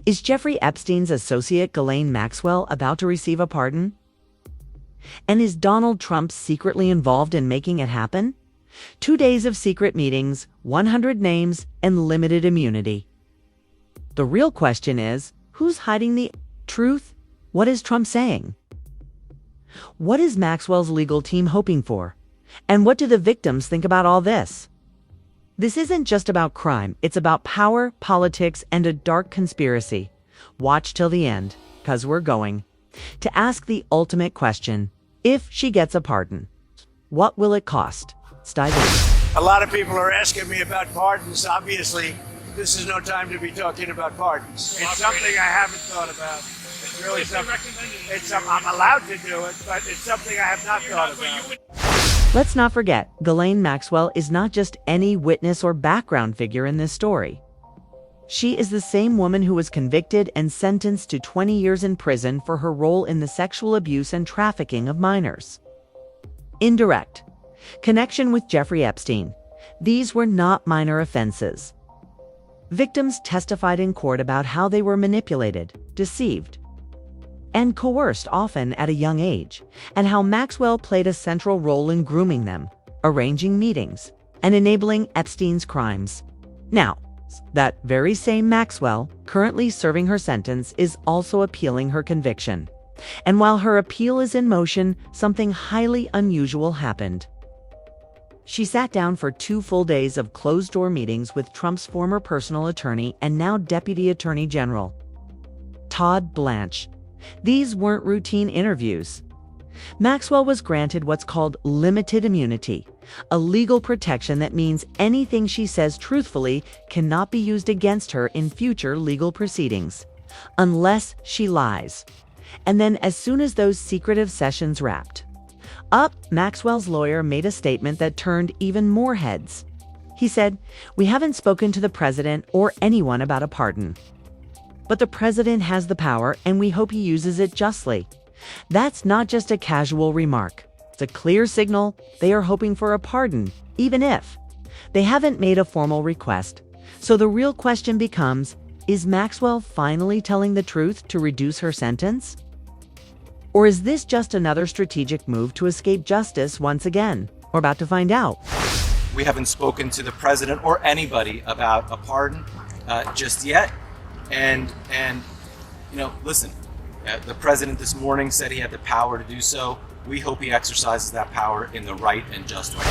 Is Jeffrey Epstein's associate Ghislaine Maxwell about to receive a pardon? And is Donald Trump secretly involved in making it happen? 2 days of secret meetings, 100 names, and limited immunity. The real question is, who's hiding the truth? What is Trump saying? What is Maxwell's legal team hoping for? And what do the victims think about all this? This isn't just about crime, it's about power, politics, and a dark conspiracy. Watch till the end, 'cause we're going to ask the ultimate question. If she gets a pardon, what will it cost? Let's dive in. A lot of people are asking me about pardons. Obviously, this is no time to be talking about pardons. It's something I haven't thought about. It's really something. I'm allowed to do it, but it's something I have not thought about. Let's not forget, Ghislaine Maxwell is not just any witness or background figure in this story. She is the same woman who was convicted and sentenced to 20 years in prison for her role in the sexual abuse and trafficking of minors. Indirect connection with Jeffrey Epstein. These were not minor offenses. Victims testified in court about how they were manipulated, deceived, and coerced often at a young age, and how Maxwell played a central role in grooming them, arranging meetings, and enabling Epstein's crimes. Now, that very same Maxwell, currently serving her sentence, is also appealing her conviction. And while her appeal is in motion, something highly unusual happened. She sat down for 2 full days of closed-door meetings with Trump's former personal attorney and now Deputy Attorney General, Todd Blanche. These weren't routine interviews. Maxwell was granted what's called limited immunity, a legal protection that means anything she says truthfully cannot be used against her in future legal proceedings, unless she lies. And then as soon as those secretive sessions wrapped up, Maxwell's lawyer made a statement that turned even more heads. He said, "We haven't spoken to the president or anyone about a pardon. But the president has the power, and we hope he uses it justly." That's not just a casual remark. It's a clear signal they are hoping for a pardon, even if they haven't made a formal request. So the real question becomes, is Maxwell finally telling the truth to reduce her sentence? Or is this just another strategic move to escape justice once again? We're about to find out. We haven't spoken to the president or anybody about a pardon just yet. And listen, the president this morning said he had the power to do so. We hope he exercises that power in the right and just way.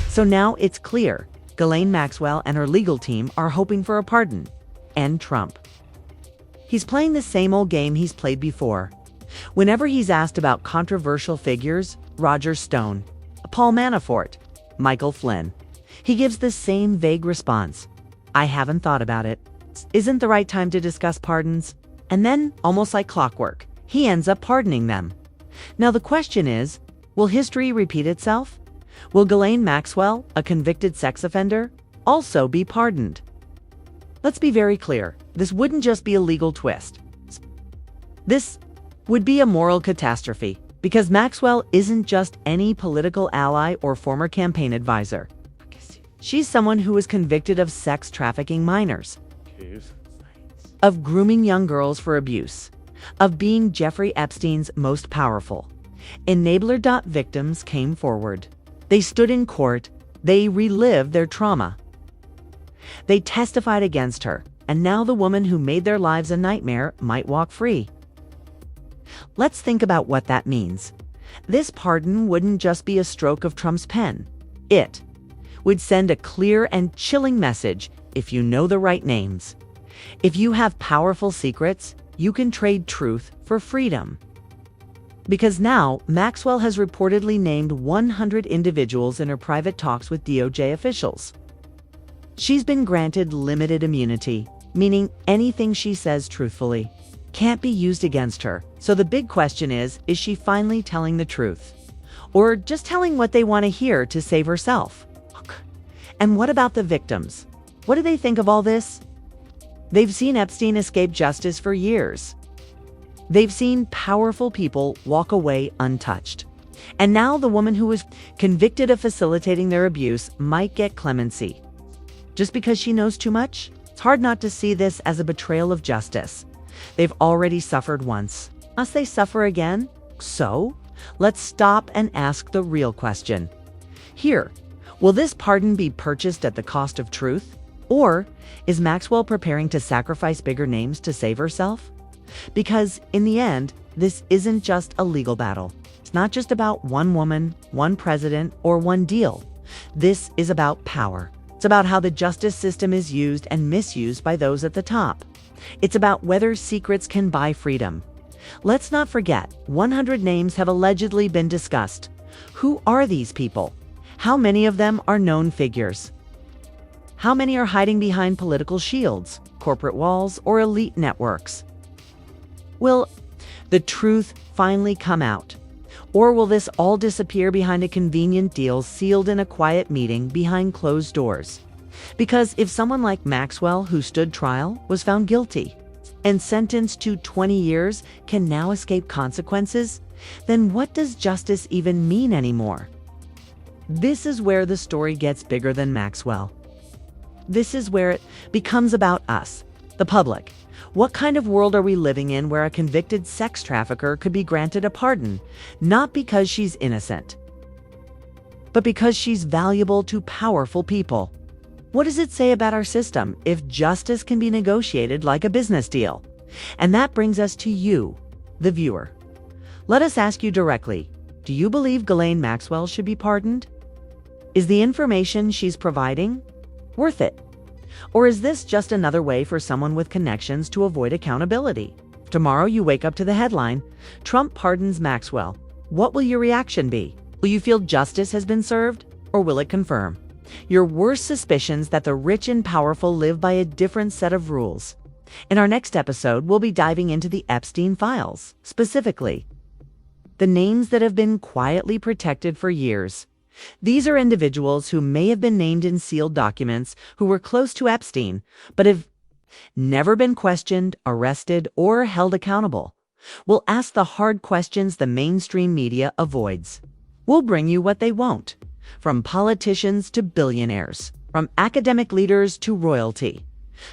So now it's clear, Ghislaine Maxwell and her legal team are hoping for a pardon. And Trump. He's playing the same old game he's played before. Whenever he's asked about controversial figures, Roger Stone, Paul Manafort, Michael Flynn, he gives the same vague response. I haven't thought about it. Isn't the right time to discuss pardons? And then, almost like clockwork, he ends up pardoning them. Now the question is, will history repeat itself? Will Ghislaine Maxwell, a convicted sex offender, also be pardoned? Let's be very clear, this wouldn't just be a legal twist. This would be a moral catastrophe, because Maxwell isn't just any political ally or former campaign advisor. She's someone who was convicted of sex trafficking minors, of grooming young girls for abuse, of being Jeffrey Epstein's most powerful enabler. Victims came forward. They stood in court. They relived their trauma. They testified against her, and now the woman who made their lives a nightmare might walk free. Let's think about what that means. This pardon wouldn't just be a stroke of Trump's pen. It would send a clear and chilling message if you know the right names. If you have powerful secrets, you can trade truth for freedom. Because now, Maxwell has reportedly named 100 individuals in her private talks with DOJ officials. She's been granted limited immunity, meaning anything she says truthfully can't be used against her. So the big question is she finally telling the truth? Or just telling what they want to hear to save herself? And what about the victims? What do they think of all this? They've seen Epstein escape justice for years. They've seen powerful people walk away untouched. And now the woman who was convicted of facilitating their abuse might get clemency. Just because she knows too much? It's hard not to see this as a betrayal of justice. They've already suffered once. Must they suffer again? So, let's stop and ask the real question. Here, will this pardon be purchased at the cost of truth? Or is Maxwell preparing to sacrifice bigger names to save herself? Because in the end, this isn't just a legal battle. It's not just about one woman, one president, or one deal. This is about power. It's about how the justice system is used and misused by those at the top. It's about whether secrets can buy freedom. Let's not forget, 100 names have allegedly been discussed. Who are these people? How many of them are known figures? How many are hiding behind political shields, corporate walls, or elite networks? Will the truth finally come out? Or will this all disappear behind a convenient deal sealed in a quiet meeting behind closed doors? Because if someone like Maxwell, who stood trial, was found guilty and sentenced to 20 years can now escape consequences, then what does justice even mean anymore? This is where the story gets bigger than Maxwell. This is where it becomes about us, the public. What kind of world are we living in where a convicted sex trafficker could be granted a pardon, not because she's innocent, but because she's valuable to powerful people? What does it say about our system if justice can be negotiated like a business deal? And that brings us to you, the viewer. Let us ask you directly, do you believe Ghislaine Maxwell should be pardoned? Is the information she's providing worth it? Or is this just another way for someone with connections to avoid accountability? Tomorrow you wake up to the headline, Trump pardons Maxwell. What will your reaction be? Will you feel justice has been served? Or will it confirm your worst suspicions that the rich and powerful live by a different set of rules? In our next episode, we'll be diving into the Epstein files, specifically the names that have been quietly protected for years. These are individuals who may have been named in sealed documents who were close to Epstein, but have never been questioned, arrested, or held accountable. We'll ask the hard questions the mainstream media avoids. We'll bring you what they won't, from politicians to billionaires, from academic leaders to royalty.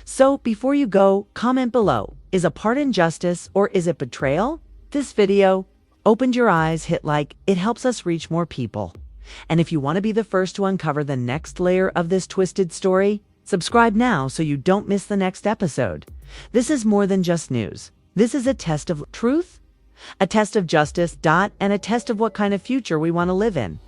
So before you go, comment below. Is a pardon justice or is it betrayal? This video opened your eyes, hit like. It helps us reach more people. And if you want to be the first to uncover the next layer of this twisted story, subscribe now so you don't miss the next episode. This is more than just news. This is a test of truth, a test of justice, and a test of what kind of future we want to live in.